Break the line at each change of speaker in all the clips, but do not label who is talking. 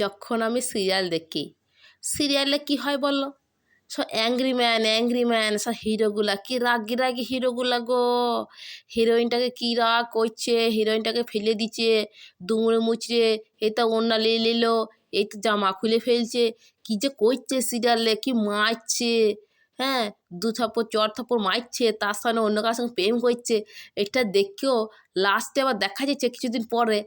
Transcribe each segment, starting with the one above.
যখন আমি সিরিয়াল দেখি, সিরিয়ালে কি হয় বলো? সব অ্যাংরি ম্যান সব হিরোগুলা কি রাগি রাগি হিরোগুলা গো। হিরোইনটাকে কি রাগ করছে, হিরোইনটাকে ফেলে দিচ্ছে দুমড়ে মুচড়ে, এই তো ওড়না নিয়ে নিল, এই তো জামা খুলে ফেলছে, কি যে করছে সিরিয়ালে, কি মারছে, হ্যাঁ, দু থাপ্পড় চর থাপ্পড় মারছে, তার সঙ্গে অন্য কারোর সঙ্গে প্রেম করছে। এটা দেখেও লাস্টে আবার দেখা যাচ্ছে কিছুদিন পরে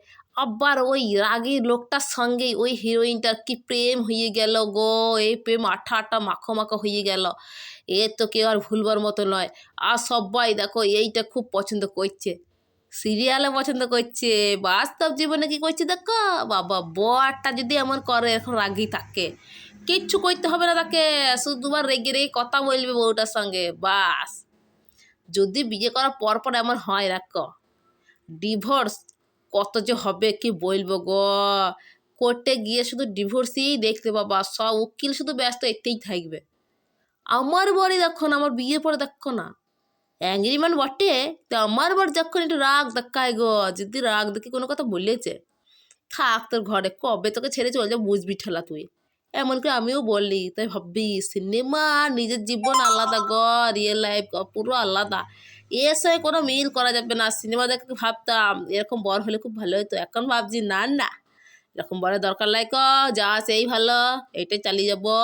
আবার ওই রাগী লোকটার সঙ্গেই ওই হিরোইনটার কি প্রেম হয়ে গেল গো। এই প্রেম আঠা আঠা মাখো মাখো হয়ে গেল। এ তো কেউ আর ভুলবার মতো নয়। আর সবাই দেখো এইটা খুব পছন্দ করছে, সিরিয়ালে পছন্দ করছে। বাস্তব জীবনে কি করছে দেখো, বাবা বরটা যদি এমন করে এখন রাগি থাকে, কিচ্ছু করতে হবে না তাকে, শুধু দুবার রেগে রেগে কথা বলবে বউটার সঙ্গে বাস। যদি বিয়ে করার পর পর এমন হয় দেখো, ডিভোর্স কত যে হবে কি বলবো গো। কোর্টে গিয়ে শুধু ডিভোর্সই দেখতে পাবা, সব উকিল শুধু ব্যস্ত এতেই থাকবে। আমার বরই দেখো না, আমার বিয়ে পরে দেখো না, অ্যাংরিম্যান বটে, তো আমার বর যখন একটু রাগ দেখায় গো, যদি রাগ দেখে কোনো কথা বলেছে, থাক তোর ঘরে, কবে তোকে ছেড়ে চলে যাও বুঝবি ঠেলা তুই। এমন করে আমিও বললি, তাই ভাববি সিনেমা নিজের জীবন আলাদা গো, রিয়েল লাইফ পুরো আলাদা। এর সঙ্গে কোনো মিল করা যাবে না। সিনেমা দেখে ভাবতাম এরকম বর হলে খুব ভালো হতো, এখন ভাবছি না না, এরকম বরের দরকার নাই, যা সেই ভালো, এইটাই চালিয়ে যাবো।